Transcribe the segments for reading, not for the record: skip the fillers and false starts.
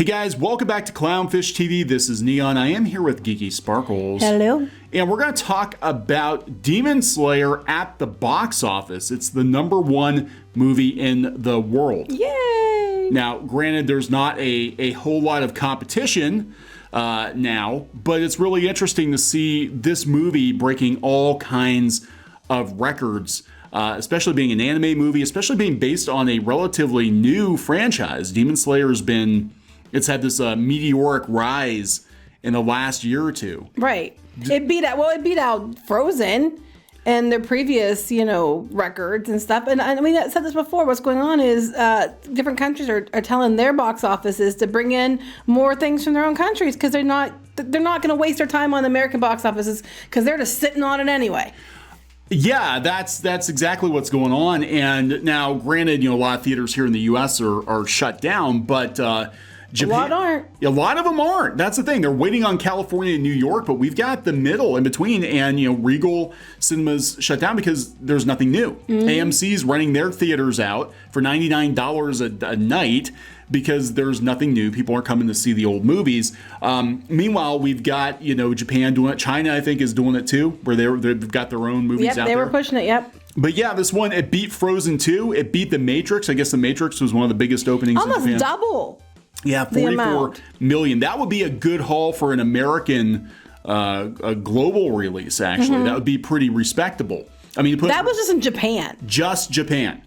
Hey guys, welcome back to Clownfish TV. This is Kneon. I am here with Geeky Sparkles. Hello. And we're going to talk about Demon Slayer at the box office. It's the #1 movie in the world. Yay! Now, granted, there's not a whole lot of competition now, but it's really interesting to see this movie breaking all kinds of records. Especially being an anime movie, especially being based on a relatively new franchise. Demon Slayer's it's had this meteoric rise in the last year or two. Right. It beat out Frozen and their previous, records and stuff. And I mean, I said this before. What's going on is different countries are telling their box offices to bring in more things from their own countries because they're not going to waste their time on the American box offices because they're just sitting on it anyway. Yeah, that's exactly what's going on. And now, granted, a lot of theaters here in the U.S. are shut down, but Japan, a lot aren't. A lot of them aren't. That's the thing. They're waiting on California and New York, but we've got the middle in between. And Regal Cinemas shut down because there's nothing new. Mm-hmm. AMC's running their theaters out for $99 a night because there's nothing new. People aren't coming to see the old movies. Meanwhile, we've got Japan doing it. China, I think, is doing it too, where they've got their own movies out there. Yep, they were pushing it. Yep. But yeah, this one, it beat Frozen 2. It beat The Matrix. I guess The Matrix was one of the biggest openings in Japan. Almost double. Yeah, 44 million. That would be a good haul for an American a global release, actually. Mm-hmm. That would be pretty respectable. I mean, that was just in Japan. Just Japan.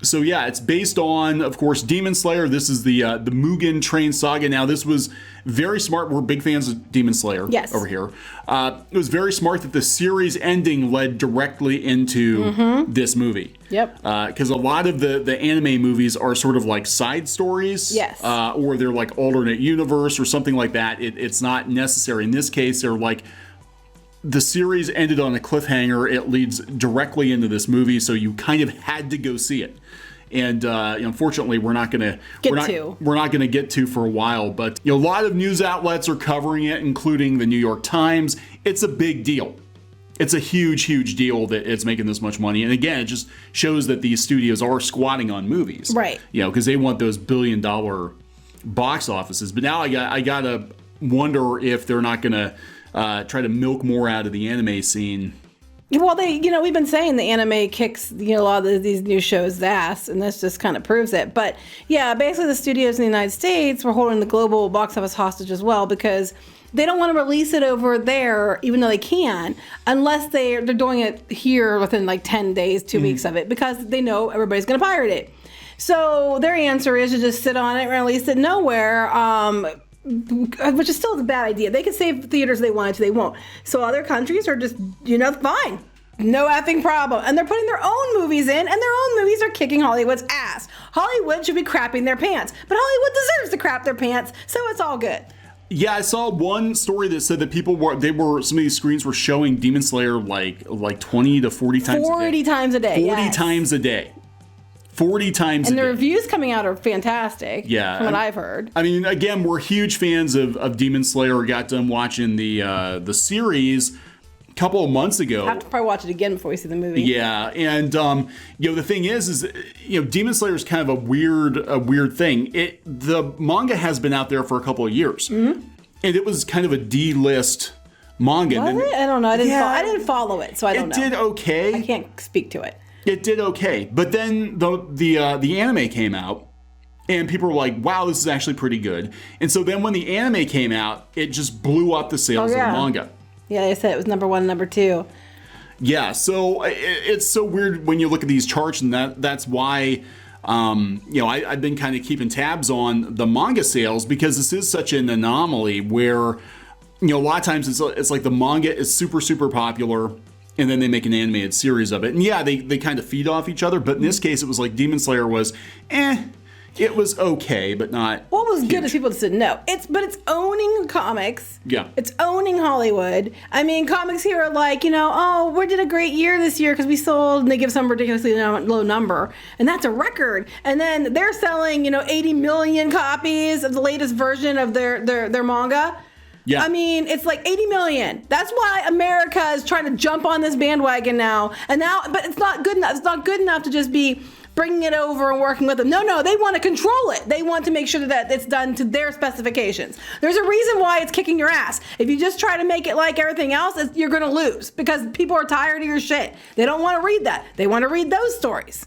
So yeah, it's based on, of course, Demon Slayer. This is the Mugen Train saga. Now, this was very smart. We're big fans of Demon Slayer over here. It was very smart that the series ending led directly into this movie. Yep. Because a lot of the anime movies are sort of like side stories. Yes. Or they're like alternate universe or something like that. It's not necessary. In this case, they're like, the series ended on a cliffhanger. It leads directly into this movie, so you kind of had to go see it. And unfortunately, we're not going to get to for a while. But a lot of news outlets are covering it, including the New York Times. It's a big deal. It's a huge, huge deal that it's making this much money. And again, it just shows that these studios are squatting on movies, right? Because they want those billion-dollar box offices. But now I gotta wonder if they're not going to try to milk more out of the anime scene. Well, we've been saying the anime kicks, a lot of these new shows' ass, and this just kind of proves it. But yeah, basically the studios in the United States were holding the global box office hostage as well because they don't want to release it over there, even though they can, unless they're doing it here within like 10 days, 2 weeks of it, because they know everybody's going to pirate it. So their answer is to just sit on it and release it nowhere. Which is still a bad idea. They can save theaters they wanted to, they won't. So other countries are just, fine. No effing problem. And they're putting their own movies in, and their own movies are kicking Hollywood's ass. Hollywood should be crapping their pants. But Hollywood deserves to crap their pants, so it's all good. Yeah, I saw one story that said that some of these screens were showing Demon Slayer like 20 to 40 times a day. 40 times a day, 40 times a day. 40 times a day. And the reviews coming out are fantastic, from what I've heard. I mean, again, we're huge fans of Demon Slayer. We got done watching the series a couple of months ago. I have to probably watch it again before we see the movie. Yeah, and the thing is Demon Slayer is kind of a weird thing. The manga has been out there for a couple of years, and it was kind of a D-list manga. Was it? I don't know. I didn't follow it, so I don't know. It did okay. I can't speak to it. It did okay, but then the anime came out, and people were like, "Wow, this is actually pretty good." And so then when the anime came out, it just blew up the sales of the manga. Yeah, they said it was number 1, number 2. Yeah, so it's so weird when you look at these charts, and that's why I've been kind of keeping tabs on the manga sales because this is such an anomaly where a lot of times it's like the manga is super, super popular. And then they make an animated series of it. And yeah, they kind of feed off each other. But in this case, it was like Demon Slayer was, it was okay, but not What was huge. good is people just said no. It's owning comics. Yeah. It's owning Hollywood. I mean, comics here are like, we did a great year this year because we sold, and they give some ridiculously low number. And that's a record. And then they're selling, 80 million copies of the latest version of their manga. Yeah. I mean, it's like 80 million. That's why America is trying to jump on this bandwagon now. But it's not good enough. It's not good enough to just be bringing it over and working with them. No, they want to control it. They want to make sure that it's done to their specifications. There's a reason why it's kicking your ass. If you just try to make it like everything else, you're going to lose because people are tired of your shit. They don't want to read that. They want to read those stories.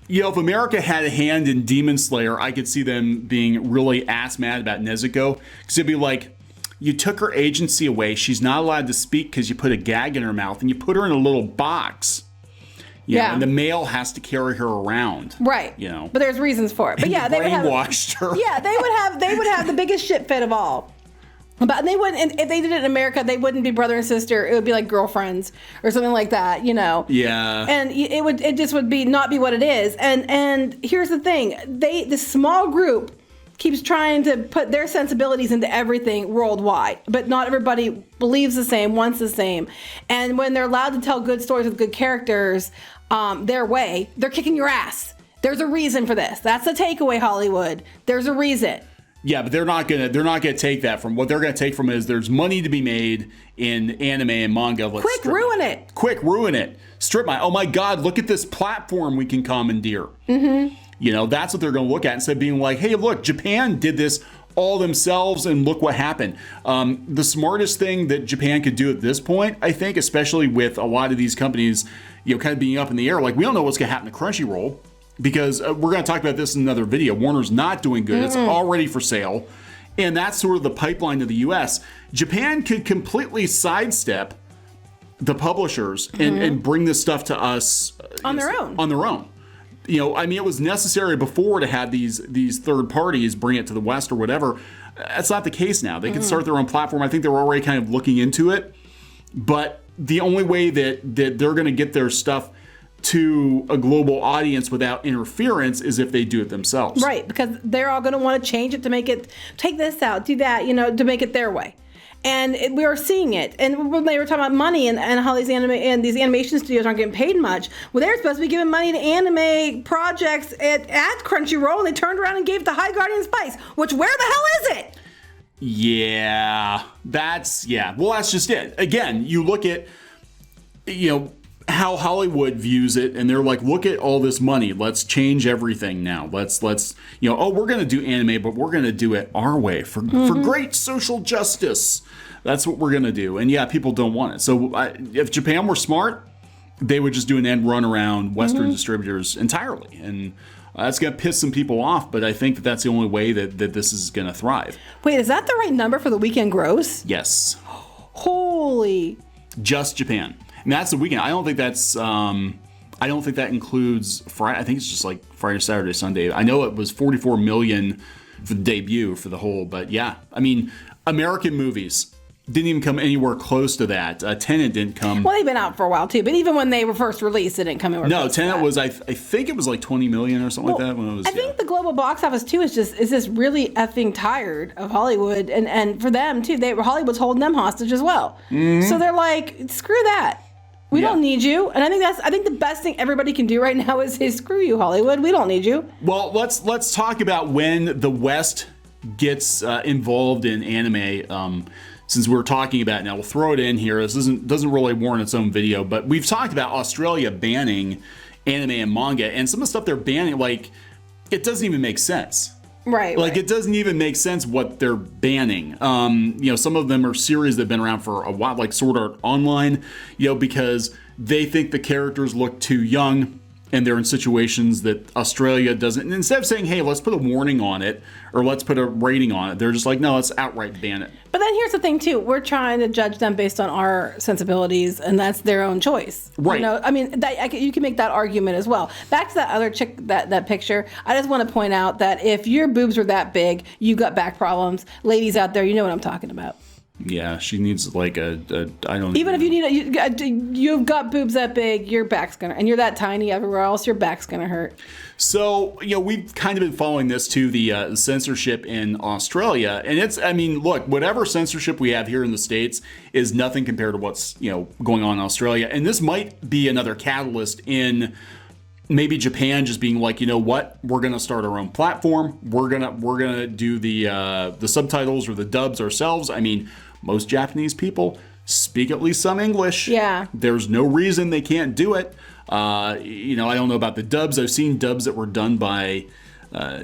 If America had a hand in Demon Slayer, I could see them being really ass mad about Nezuko. Because it'd be like, you took her agency away. She's not allowed to speak because you put a gag in her mouth and you put her in a little box. And the male has to carry her around. Right. But there's reasons for it. But yeah, they would have brainwashed her. Yeah, they would have the biggest shit fit of all. But they wouldn't. And if they did it in America, they wouldn't be brother and sister. It would be like girlfriends or something like that. Yeah. And it just would not be what it is. And here's the thing: this small group keeps trying to put their sensibilities into everything worldwide, but not everybody believes the same, wants the same. And when they're allowed to tell good stories with good characters, their way, they're kicking your ass. There's a reason for this. That's the takeaway, Hollywood. There's a reason. Yeah, but they're not gonna take that from what they're gonna take from it is there's money to be made in anime and manga. Quick, ruin it. Strip my. Oh my God! Look at this platform we can commandeer. Mm-hmm. That's what they're gonna look at instead of being like, hey, look, Japan did this all themselves and look what happened. The smartest thing that Japan could do at this point, I think, especially with a lot of these companies, kind of being up in the air, like we don't know what's gonna happen to Crunchyroll. Because we're going to talk about this in another video. Warner's not doing good. It's already for sale. And that's sort of the pipeline to the US. Japan could completely sidestep the publishers and bring this stuff to us on their own. It was necessary before to have these third parties bring it to the West or whatever. That's not the case now. They can start their own platform. I think they're already kind of looking into it. But the only way that they're going to get their stuff to a global audience without interference is if they do it themselves. Right, because they're all going to want to change it to make it, take this out, do that, to make it their way. And we are seeing it. And when they were talking about money and how these animation studios aren't getting paid much, well, they're supposed to be giving money to anime projects at Crunchyroll, and they turned around and gave it to High Guardian Spice, which where the hell is it? Well, that's just it. Again, you look at, how Hollywood views it, and they're like, look at all this money. Let's change everything now. Let's we're going to do anime, but we're going to do it our way for great social justice. That's what we're going to do. And people don't want it. So if Japan were smart, they would just do an end run around Western distributors entirely. And that's going to piss some people off, but I think that's the only way that this is going to thrive. Wait, is that the right number for the weekend gross? Yes. Holy. Just Japan. And that's the weekend. I don't think that includes Friday. I think it's just like Friday, Saturday, Sunday. I know it was 44 million for the debut for the whole, but American movies didn't even come anywhere close to that. Tenet didn't come. Well, they've been out for a while too, but even when they were first released, it didn't come anywhere close. No, Tenet was, I think it was like 20 million or something like that. When it was, I think the global box office too is just really effing tired of Hollywood, and for them too, Hollywood's holding them hostage as well. Mm-hmm. So they're like, screw that. We don't need you. And I think the best thing everybody can do right now is say, screw you, Hollywood. We don't need you. Well, let's talk about when the West gets involved in anime. Since we're talking about it now, we'll throw it in here. This doesn't really warrant its own video, but we've talked about Australia banning anime and manga, and some of the stuff they're banning, like, it doesn't even make sense. Right. Like, it doesn't even make sense what they're banning. Some of them are series that have been around for a while, like Sword Art Online, because they think the characters look too young and they're in situations that Australia doesn't. And instead of saying, hey, let's put a warning on it or let's put a rating on it, they're just like, no, let's outright ban it. But then here's the thing, too. We're trying to judge them based on our sensibilities, and that's their own choice. Right. You can make that argument as well. Back to that other chick, that picture, I just want to point out that if your boobs were that big, you got back problems. Ladies out there, you know what I'm talking about. Yeah, she needs like I don't even if you need you've got boobs that big, your back's gonna, and you're that tiny everywhere else, your back's gonna hurt. So we've kind of been following this to the censorship in Australia, and look, whatever censorship we have here in the States is nothing compared to what's going on in Australia, and this might be another catalyst in maybe Japan just being like, you know what, we're gonna start our own platform. We're gonna do the subtitles or the dubs ourselves. Most Japanese people speak at least some English. Yeah. There's no reason they can't do it. You know, I don't know about the dubs. I've seen dubs that were done by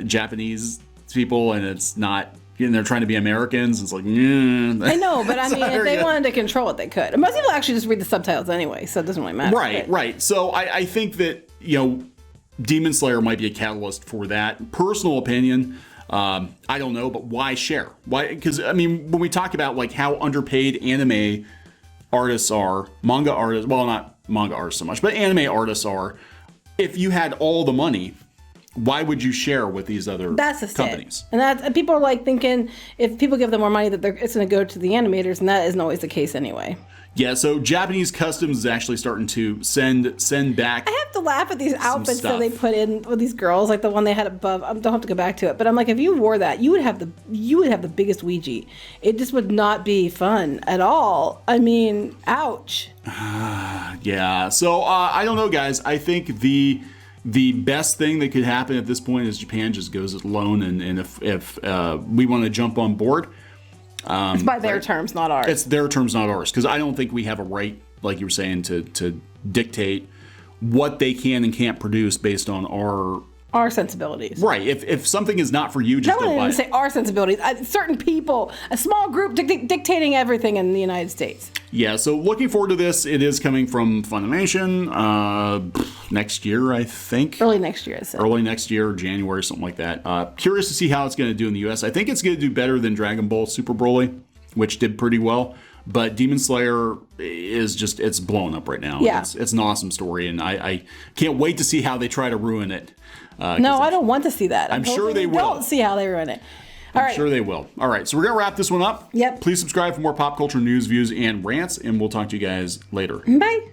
Japanese people, and it's not. And they're trying to be Americans. It's like, I know, but I mean, if they yeah. wanted to control it, they could. And most people actually just read the subtitles anyway, so it doesn't really matter. Right. So I think that, you know, Demon Slayer might be a catalyst for that. Personal opinion, I don't know, but why share? Why? Because, I mean, when we talk about, like, how underpaid anime artists are, manga artists, well, not manga artists so much, but anime artists are, if you had all the money, why would you share with these other companies? And people are like thinking if people give them more money that it's going to go to the animators, and that isn't always the case anyway. Yeah, so Japanese Customs is actually starting to send back. I have to laugh at these outfits that they put in with these girls, like the one they had above. I don't have to go back to it, but I'm like, if you wore that, you would have the biggest Ouija. It just would not be fun at all. I mean, ouch. Yeah, so I don't know, guys. I think the best thing that could happen at this point is Japan just goes it alone, and if we want to jump on board, it's by their terms, not ours. It's their terms, not ours, because I don't think we have a right, like you were saying, to dictate what they can and can't produce based on our sensibilities. Right. If something is not for you, just don't buy it. Say our sensibilities. Certain people, a small group dictating everything in the United States. Yeah, so looking forward to this. It is coming from Funimation next year, I think. Early next year, I said. Early next year, January, something like that. Curious to see how it's going to do in the U.S. I think it's going to do better than Dragon Ball Super Broly, which did pretty well. But Demon Slayer is just, it's blown up right now. Yeah. It's an awesome story, and I can't wait to see how they try to ruin it. No, I don't want to see that. I'm sure they will. Don't see how they ruin it. All right. I'm sure they will. All right, so we're going to wrap this one up. Yep. Please subscribe for more pop culture news, views, and rants, and we'll talk to you guys later. Bye.